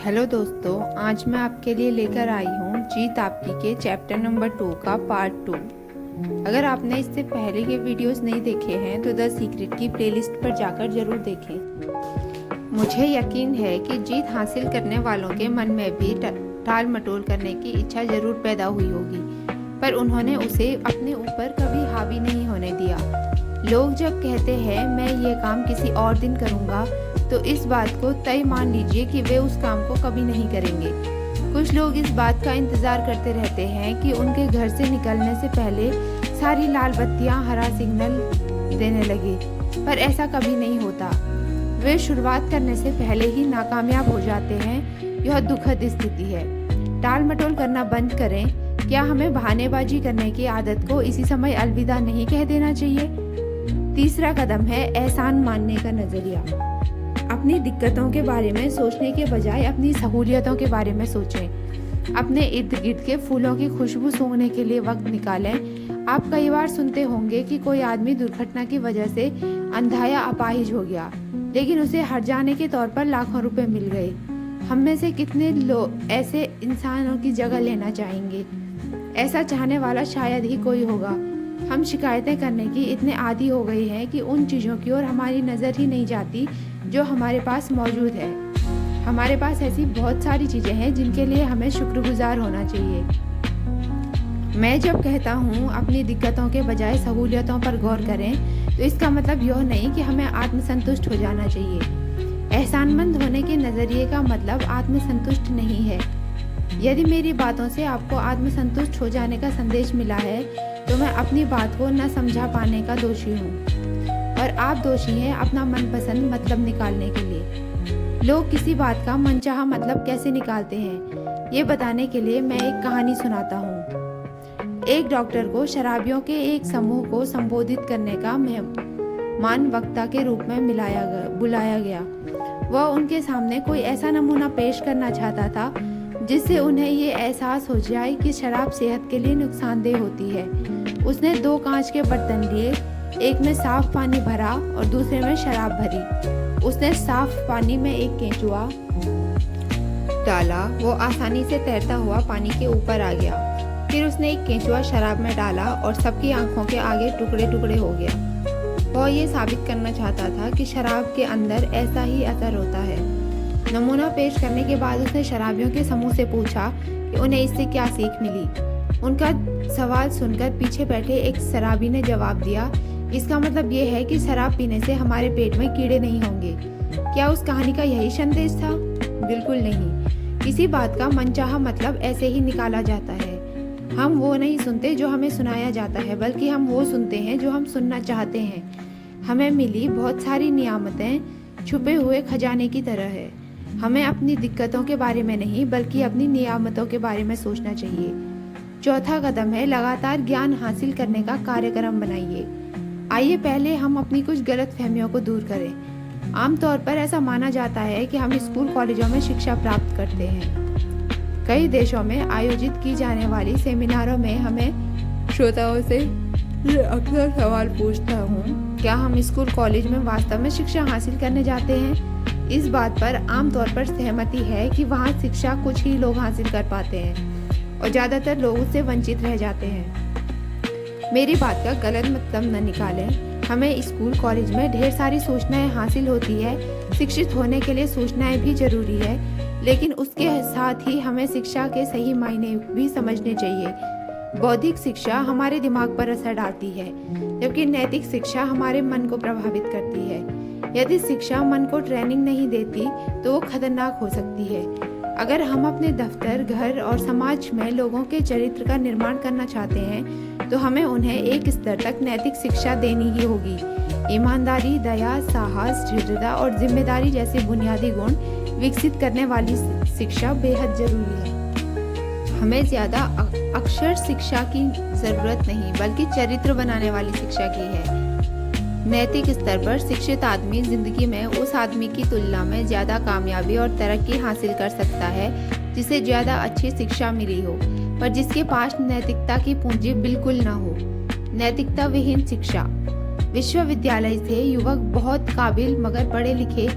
Hello दोस्तों, आज मैं आपके लिए लेकर आई हूँ जीत आपकी के चैप्टर नंबर 2 का पार्ट 2। अगर आपने इससे पहले के वीडियोस नहीं देखे हैं तो द सीक्रेट की प्लेलिस्ट पर जाकर जरूर देखें। मुझे यकीन है कि जीत हासिल करने वालों के मन में भी टाल मटोल करने की इच्छा जरूर पैदा हुई होगी, पर उन्होंने उसे अपने ऊपर कभी हावी नहीं होने दिया। लोग जब कहते हैं मैं ये काम किसी और दिन करूँगा, तो इस बात को तय मान लीजिए कि वे उस काम को कभी नहीं करेंगे। कुछ लोग इस बात का इंतजार करते रहते हैं कि उनके घर से निकलने से पहले सारी लाल बत्तियां हरा सिग्नल देने लगे, पर ऐसा कभी नहीं होता। वे शुरुआत करने से पहले ही नाकामयाब हो जाते हैं। यह दुखद स्थिति है। टाल मटोल करना बंद करें। क्या हमें बहानेबाजी करने की आदत को इसी समय अलविदा नहीं कह देना चाहिए? तीसरा कदम है एहसान मानने का नजरिया। अपनी दिक्कतों के बारे में सोचने के बजाय अपनी सहूलियतों के बारे में सोचें। अपने इर्द गिर्द के फूलों की खुशबू सूंघने के लिए वक्त निकालें। आप कई बार सुनते होंगे कि कोई आदमी दुर्घटना की वजह से अंधा या अपाहिज हो गया, लेकिन उसे हट जाने के तौर पर लाखों रुपए मिल गए। हम में से कितने लोग ऐसे इंसानों की जगह लेना चाहेंगे? ऐसा चाहने वाला शायद ही कोई होगा। हम शिकायतें करने की इतने आदी हो गए हैं कि उन चीज़ों की ओर हमारी नज़र ही नहीं जाती जो हमारे पास मौजूद है। हमारे पास ऐसी बहुत सारी चीज़ें हैं जिनके लिए हमें शुक्रगुजार होना चाहिए। मैं जब कहता हूँ अपनी दिक्कतों के बजाय सहूलियतों पर गौर करें, तो इसका मतलब यह नहीं कि हमें आत्मसंतुष्ट हो जाना चाहिए। एहसानमंद होने के नज़रिए का मतलब आत्मसंतुष्ट नहीं है। यदि मेरी बातों से आपको आत्मसंतुष्ट हो जाने का संदेश मिला है, तो मैं अपनी बात को न समझा पाने का दोषी हूँ, और आप दोषी हैं अपना मनपसंद मतलब निकालने के लिए। लोग किसी बात का मनचाहा मतलब कैसे निकालते हैं, ये बताने के लिए मैं एक कहानी सुनाता हूँ। एक डॉक्टर को शराबियों के एक समूह को संबोधित करने का मेहमान वक्ता के रूप में बुलाया गया। वह उनके सामने कोई ऐसा नमूना पेश करना चाहता था जिससे उन्हें ये एहसास हो जाए कि शराब सेहत के लिए नुकसानदेह होती है। उसने 2 कांच के बर्तन लिए, एक में साफ पानी भरा और दूसरे में शराब भरी। उसने साफ पानी में एक केंचुआ डाला, वो आसानी से तैरता हुआ पानी के ऊपर आ गया। फिर उसने एक केंचुआ शराब में डाला और सबकी आंखों के आगे टुकड़े टुकड़े हो गया। वह ये साबित करना चाहता था कि शराब के अंदर ऐसा ही असर होता है। नमूना पेश करने के बाद उसने शराबियों के समूह से पूछा कि उन्हें इससे क्या सीख मिली। उनका सवाल सुनकर पीछे बैठे एक शराबी ने जवाब दिया, इसका मतलब ये है कि शराब पीने से हमारे पेट में कीड़े नहीं होंगे। क्या उस कहानी का यही संदेश था? बिल्कुल नहीं। किसी बात का मनचाहा मतलब ऐसे ही निकाला जाता है। हम वो नहीं सुनते जो हमें सुनाया जाता है, बल्कि हम वो सुनते हैं जो हम सुनना चाहते हैं। हमें मिली बहुत सारी नियामतें छुपे हुए खजाने की तरह है। हमें अपनी दिक्कतों के बारे में नहीं, बल्कि अपनी नियामतों के बारे में सोचना चाहिए। चौथा कदम है लगातार ज्ञान हासिल करने का कार्यक्रम बनाइए। आइए पहले हम अपनी कुछ गलतफहमियों को दूर करें। आमतौर पर ऐसा माना जाता है कि हम स्कूल कॉलेजों में शिक्षा प्राप्त करते हैं। कई देशों में आयोजित की जाने वाली सेमिनारों में हमें श्रोताओं से अक्सर सवाल पूछता हूँ, क्या हम स्कूल कॉलेज में वास्तव में शिक्षा हासिल करने जाते हैं? इस बात पर आमतौर पर सहमति है कि वहाँ शिक्षा कुछ ही लोग हासिल कर पाते हैं और ज़्यादातर लोग उससे वंचित रह जाते हैं। मेरी बात का गलत मतलब न निकालें। हमें स्कूल कॉलेज में ढेर सारी सूचनाएं हासिल होती है। शिक्षित होने के लिए सूचनाएं भी जरूरी है, लेकिन उसके साथ ही हमें शिक्षा के सही मायने भी समझने चाहिए। बौद्धिक शिक्षा हमारे दिमाग पर असर डालती है, जबकि नैतिक शिक्षा हमारे मन को प्रभावित करती है। यदि शिक्षा मन को ट्रेनिंग नहीं देती तो वो खतरनाक हो सकती है। अगर हम अपने दफ्तर, घर और समाज में लोगों के चरित्र का निर्माण करना चाहते हैं, तो हमें उन्हें एक स्तर तक नैतिक शिक्षा देनी ही होगी। ईमानदारी, दया, साहस, दृढ़ता और जिम्मेदारी जैसे बुनियादी गुण विकसित करने वाली शिक्षा बेहद जरूरी है। हमें ज़्यादा अक्षर शिक्षा की ज़रूरत नहीं, बल्कि चरित्र बनाने वाली शिक्षा की है। नैतिक स्तर पर शिक्षित आदमी जिंदगी में उस आदमी की तुलना में ज़्यादा कामयाबी और तरक्की हासिल कर सकता है जिसे ज़्यादा अच्छी शिक्षा मिली हो, पर जिसके पास नैतिकता की पूंजी बिल्कुल न हो। नैतिकता विहीन शिक्षा। विश्वविद्यालय से युवक बहुत काबिल मगर पढ़े लिखे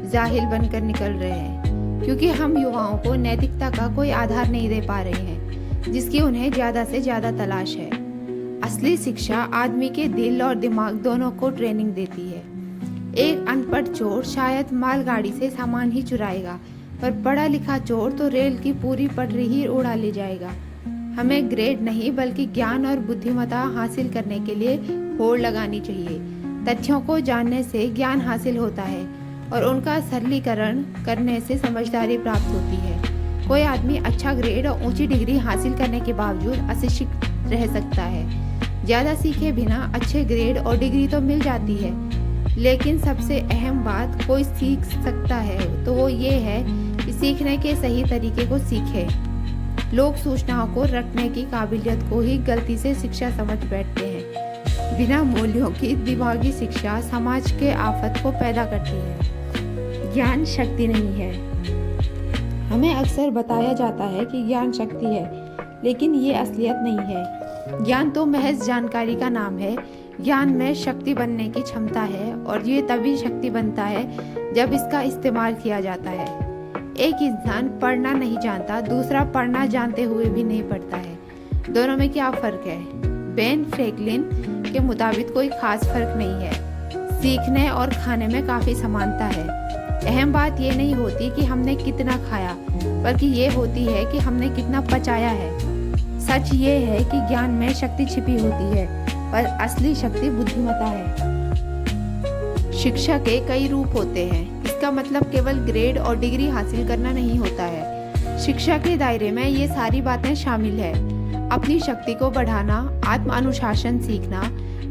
जाहिल बनकर निकल रहे हैं। क्योंकि हम युवाओं को नैतिकता का कोई आधार नहीं दे पा रहे हैं, जिसकी उन्हें ज़्यादा से ज़्यादा तलाश है। असली शिक्षा आदमी के दिल और दिमाग दोनों को ट्रेनिंग देती है। एक अनपढ़ चोर शायद मालगाड़ी से सामान ही चुराएगा, पर पढ़ा लिखा चोर तो रेल की पूरी पटरी ही उड़ा ले जाएगा। हमें ग्रेड नहीं बल्कि ज्ञान और बुद्धिमत्ता हासिल करने के लिए होड़ लगानी चाहिए। तथ्यों को जानने से ज्ञान हासिल होता है और उनका सरलीकरण करने से समझदारी प्राप्त होती है। कोई आदमी अच्छा ग्रेड और ऊंची डिग्री हासिल करने के बावजूद अशिक्षित रह सकता है। ज़्यादा सीखे बिना अच्छे ग्रेड और डिग्री तो मिल जाती है, लेकिन सबसे अहम बात कोई सीख सकता है तो वो ये है कि सीखने के सही तरीके को सीखे। लोग सूचनाओं को रटने की काबिलियत को ही गलती से शिक्षा समझ बैठते हैं। बिना मूल्यों की दिमागी शिक्षा समाज के आफत को पैदा करती है। ज्ञान शक्ति नहीं है। हमें अक्सर बताया जाता है कि ज्ञान शक्ति है, लेकिन ये असलियत नहीं है। ज्ञान तो महज जानकारी का नाम है। ज्ञान में शक्ति बनने की क्षमता है और ये तभी शक्ति बनता है जब इसका इस्तेमाल किया जाता है। एक इंसान पढ़ना नहीं जानता, दूसरा पढ़ना जानते हुए भी नहीं पढ़ता है। दोनों में क्या फर्क है? बेन फ्रैंकलिन के मुताबिक कोई खास फर्क नहीं है। सीखने और खाने में काफी समानता है। अहम बात ये नहीं होती कि हमने कितना खाया, बल्कि ये होती है कि हमने कितना पचाया है। सच ये है कि ज्ञान में शक्ति छिपी होती है, पर असली शक्ति बुद्धिमत्ता है। शिक्षा के कई रूप होते हैं। इसका मतलब केवल ग्रेड और डिग्री हासिल करना नहीं होता है। शिक्षा के दायरे में ये सारी बातें शामिल है। अपनी शक्ति को बढ़ाना, आत्म अनुशासन सीखना,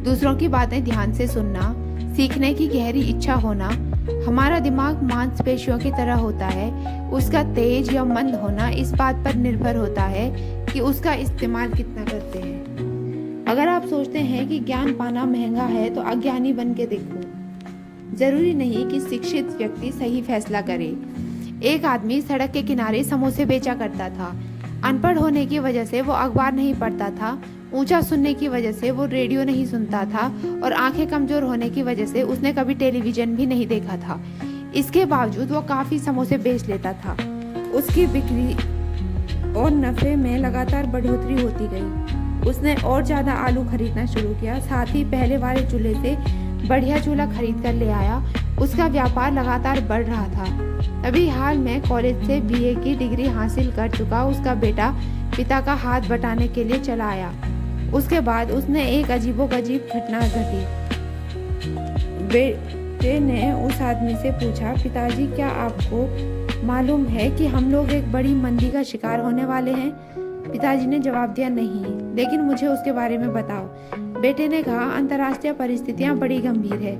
दूसरों की बातें ध्यान से सुनना, सीखने की गहरी इच्छा होना। हमारा दिमाग मांसपेशियों की तरह होता है। उसका तेज या मंद होना इस बात पर निर्भर होता है कि उसका इस्तेमाल कितना करते हैं। अगर आप सोचते हैं कि ज्ञान पाना महंगा है तो अज्ञानी बन के देखो। जरूरी नहीं कि शिक्षित व्यक्ति सही फैसला करे। एक आदमी सड़क के किनारे समोसे बेचा करता था। अनपढ़ होने की वजह से वो अखबार नहीं पढ़ता था, ऊंचा सुनने की वजह से वो रेडियो नहीं सुनता था और आंखें कमजोर होने की वजह से उसने कभी टेलीविजन भी नहीं देखा था। इसके बावजूद वो काफी समोसे बेच लेता था। उसकी बिक्री और नफे में लगातार बढ़ोतरी होती गई। उसने और ज्यादा आलू खरीदना शुरू किया, साथ ही पहले वाले चूल्हे से बढ़िया चूल्हा खरीद कर ले आया। उसका व्यापार लगातार बढ़ रहा था। अभी हाल में कॉलेज से बीए की डिग्री हासिल कर चुका उसका बेटा पिता का हाथ बटाने के लिए चला आया। उसके बाद उसने एक अजीबोगरीब घटना घटी। बेटे ने उस आदमी से पूछा, पिताजी क्या आपको मालूम है कि हम लोग एक बड़ी मंदी का शिकार होने वाले हैं? पिताजी ने जवाब दिया, नहीं, लेकिन मुझे उसके बारे में बताओ। बेटे ने कहा, अंतर्राष्ट्रीय परिस्थितियां बड़ी गंभीर है,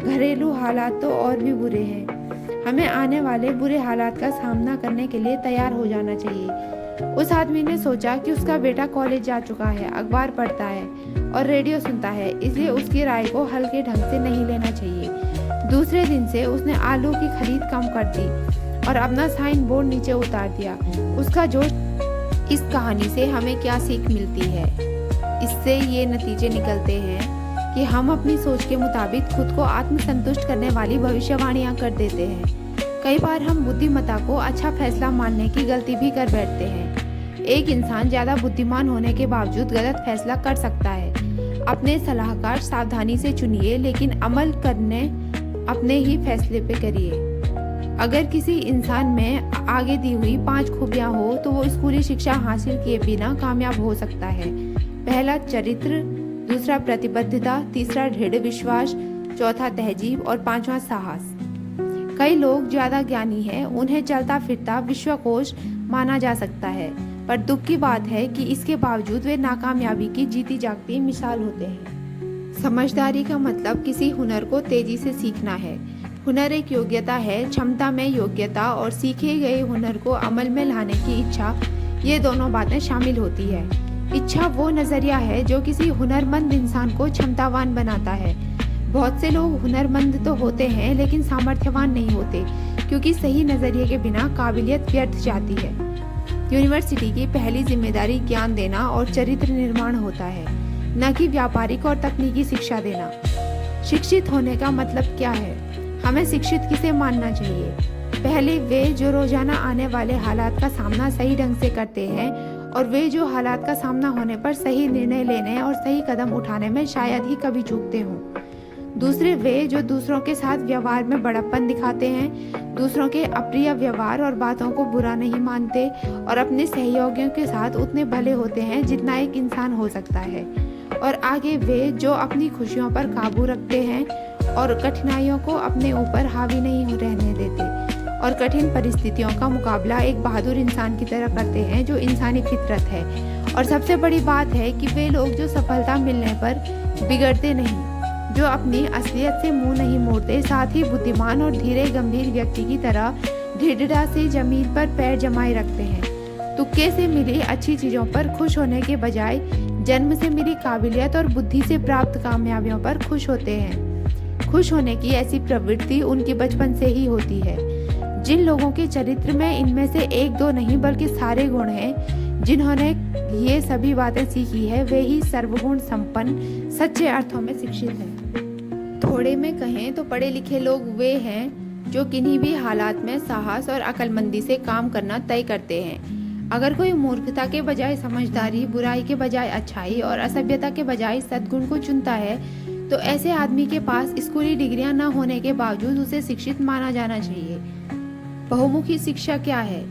घरेलू हालात तो और भी बुरे हैं। हमें आने वाले बुरे हालात का सामना करने के लिए तैयार हो जाना चाहिए। उस आदमी ने सोचा कि उसका बेटा कॉलेज जा चुका है, अखबार पढ़ता है और रेडियो सुनता है, इसलिए उसकी राय को हल्के ढंग से नहीं लेना चाहिए। दूसरे दिन से उसने आलू की खरीद कम कर दी और अपना साइन बोर्ड नीचे उतार दिया। उसका जोश। इस कहानी से हमें क्या सीख मिलती है? इससे ये नतीजे निकलते हैं कि हम अपनी सोच के मुताबिक खुद को आत्मसंतुष्ट करने वाली भविष्यवाणियां कर देते हैं। कई बार हम बुद्धिमत्ता को अच्छा फैसला मानने की गलती भी कर बैठते हैं। एक इंसान ज्यादा बुद्धिमान होने के बावजूद गलत फैसला कर सकता है। अपने सलाहकार सावधानी से चुनिए, लेकिन अमल करने अपने ही फैसले पे करिए। अगर किसी इंसान में आगे दी हुई 5 खूबियां हो तो वो स्कूली शिक्षा हासिल किए बिना कामयाब हो सकता है। पहला चरित्र, दूसरा प्रतिबद्धता, तीसरा दृढ़ विश्वास, चौथा तहजीब और 5वां साहस। कई लोग ज्यादा ज्ञानी हैं, उन्हें चलता फिरता विश्वकोश माना जा सकता है, पर दुख की बात है कि इसके बावजूद वे नाकामयाबी की जीती जागती मिसाल होते हैं। समझदारी का मतलब किसी हुनर को तेजी से सीखना है। हुनर एक योग्यता है, क्षमता में योग्यता और सीखे गए हुनर को अमल में लाने की इच्छा, ये दोनों बातें शामिल होती है। इच्छा वो नजरिया है जो किसी हुनरमंद इंसान को क्षमतावान बनाता है। बहुत से लोग हुनरमंद तो होते हैं लेकिन सामर्थ्यवान नहीं होते, क्योंकि सही नजरिए के बिना काबिलियत व्यर्थ जाती है। यूनिवर्सिटी की पहली जिम्मेदारी ज्ञान देना और चरित्र निर्माण होता है, न कि व्यापारिक और तकनीकी शिक्षा देना। शिक्षित होने का मतलब क्या है? हमें शिक्षित किसे मानना चाहिए? पहले वे जो रोजाना आने वाले हालात का सामना सही ढंग से करते हैं और वे जो हालात का सामना होने पर सही निर्णय लेने और सही कदम उठाने में शायद ही कभी चूकते हों। दूसरे वे जो दूसरों के साथ व्यवहार में बड़प्पन दिखाते हैं, दूसरों के अप्रिय व्यवहार और बातों को बुरा नहीं मानते और अपने सहयोगियों के साथ उतने भले होते हैं जितना एक इंसान हो सकता है। और आगे वे जो अपनी खुशियों पर काबू रखते हैं और कठिनाइयों को अपने ऊपर हावी नहीं रहने देते और कठिन परिस्थितियों का मुकाबला एक बहादुर इंसान की तरह करते हैं जो इंसानी फितरत है। और सबसे बड़ी बात है कि वे लोग जो सफलता मिलने पर बिगड़ते नहीं, जो अपनी असलियत से मुंह नहीं मोड़ते, साथ ही बुद्धिमान और धीरे गंभीर व्यक्ति की तरह ढिढरा से जमीन पर पैर जमाए रखते हैं। तुक्के से मिली अच्छी चीज़ों पर खुश होने के बजाय जन्म से मिली काबिलियत और बुद्धि से प्राप्त कामयाबियों पर खुश होते हैं। खुश होने की ऐसी प्रवृत्ति उनकी बचपन से ही होती है। जिन लोगों के चरित्र में इनमें से एक दो नहीं बल्कि सारे गुण हैं, जिन्होंने ये सभी बातें सीखी है, वे ही सर्वगुण संपन्न सच्चे अर्थों में शिक्षित हैं। थोड़े में कहें तो पढ़े लिखे लोग वे हैं जो किन्हीं भी हालात में साहस और अक्लमंदी से काम करना तय करते हैं। अगर कोई मूर्खता के बजाय समझदारी, बुराई के बजाय अच्छाई और असभ्यता के बजाय सद्गुण को चुनता है तो ऐसे आदमी के पास स्कूली डिग्रियां न होने के बावजूद उसे शिक्षित माना जाना चाहिए। बहुमुखी शिक्षा क्या है?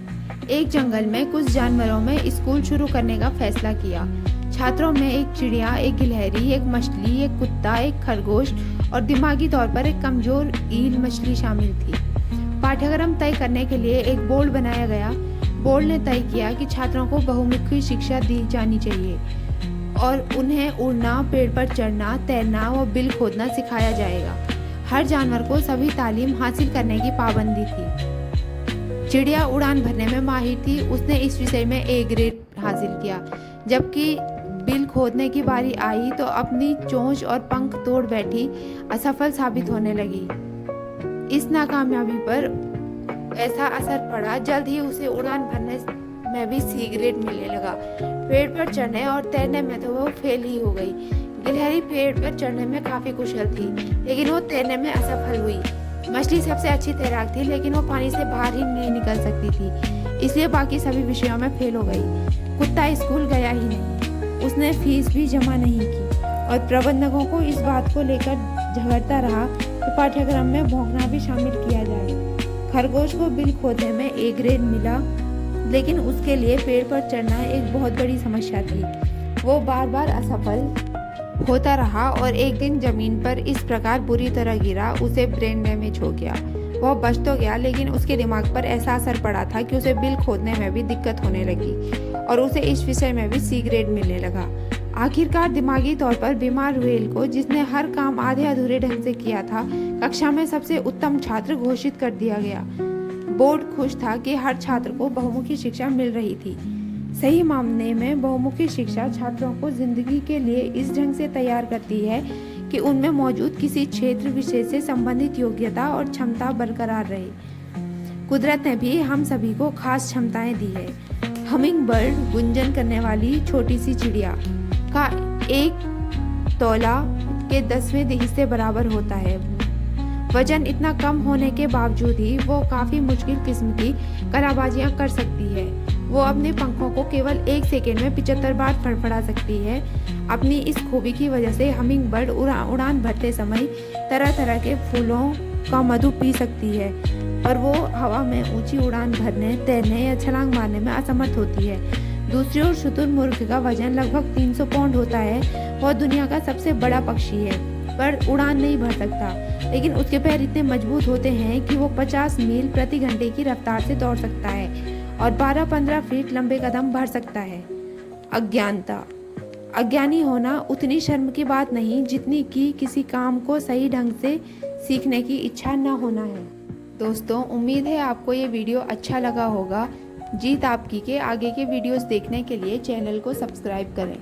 एक जंगल में कुछ जानवरों में स्कूल शुरू करने का फैसला किया। छात्रों में एक चिड़िया, एक गिलहरी, एक मछली, एक कुत्ता, एक खरगोश और दिमागी तौर पर एक कमजोर ईल मछली शामिल थी। पाठ्यक्रम तय करने के लिए एक बोर्ड बनाया गया। बोर्ड ने तय किया कि छात्रों को बहुमुखी शिक्षा दी जानी चाहिए और उन्हें उड़ना, पेड़ पर चढ़ना, तैरना व बिल खोदना सिखाया जाएगा। हर जानवर को सभी तालीम हासिल करने की पाबंदी थी। चिड़िया उड़ान भरने में माहिर थी, उसने इस विषय में ए ग्रेड हासिल किया, जबकि बिल खोदने की बारी आई तो अपनी चोंच और पंख तोड़ बैठी, असफल साबित होने लगी। इस नाकामयाबी पर ऐसा असर पड़ा, जल्द ही उसे उड़ान भरने में भी सी ग्रेड मिलने लगा। पेड़ पर चढ़ने और तैरने में तो वो फेल ही हो गई। गिलहरी पेड़ पर चढ़ने में काफी कुशल थी, लेकिन वो तैरने में असफल हुई। मछली सबसे अच्छी तैराक थी, लेकिन वो पानी से बाहर ही नहीं निकल सकती थी, इसलिए बाकी सभी विषयों में फेल हो गई। कुत्ता स्कूल गया ही नहीं, उसने फीस भी जमा नहीं की और प्रबंधकों को इस बात को लेकर झगड़ता रहा कि पाठ्यक्रम में भौंकना भी शामिल किया जाए। खरगोश को बिल खोदने में ए ग्रेड मिला, लेकिन उसके लिए पेड़ पर चढ़ना एक बहुत बड़ी समस्या थी। वो बार बार असफल होता रहा और एक दिन जमीन पर इस प्रकार बुरी तरह गिरा, उसे ब्रेन डैमेज हो गया। वह बच तो गया, लेकिन उसके दिमाग पर ऐसा असर पड़ा था कि उसे बिल खोदने में भी दिक्कत होने लगी और उसे इस विषय में भी सी ग्रेड मिलने लगा। आखिरकार दिमागी तौर पर बीमार व्हेल को, जिसने हर काम आधे अधूरे ढंग से किया था, कक्षा में सबसे उत्तम छात्र घोषित कर दिया गया। बोर्ड खुश था कि हर छात्र को बहुमुखी शिक्षा मिल रही थी। सही मामले में बहुमुखी शिक्षा छात्रों को जिंदगी के लिए इस ढंग से तैयार करती है कि उनमें मौजूद किसी क्षेत्र विशेष से संबंधित योग्यता और क्षमता बरकरार रहे। कुदरत ने भी हम सभी को खास क्षमताएं दी है। हमिंग बर्ड, गुंजन करने वाली छोटी सी चिड़िया, का एक तौला के 10वें हिस्से बराबर होता है। वजन इतना कम होने के बावजूद ही वो काफी मुश्किल किस्म की कलाबाजियां कर सकती है। वो अपने पंखों को केवल 1 सेकेंड में 75 बार फड़फड़ा सकती है। अपनी इस खूबी की वजह से हमिंग बर्ड उड़ान भरते समय तरह तरह के फूलों का मधु पी सकती है, पर वो हवा में ऊंची उड़ान भरने, तैरने या छलांग मारने में असमर्थ होती है। दूसरी ओर शुतुरमुर्ग का वजन लगभग 300 पाउंड होता है। वह दुनिया का सबसे बड़ा पक्षी है, पर उड़ान नहीं भर सकता, लेकिन उसके पैर इतने मजबूत होते हैं कि वो 50 मील प्रति घंटे की रफ्तार से दौड़ सकता है और 12-15 फीट लंबे कदम भर सकता है। अज्ञानता, अज्ञानी होना उतनी शर्म की बात नहीं जितनी कि किसी काम को सही ढंग से सीखने की इच्छा न होना है। दोस्तों, उम्मीद है आपको ये वीडियो अच्छा लगा होगा। जीत आपकी के आगे के वीडियोस देखने के लिए चैनल को सब्सक्राइब करें।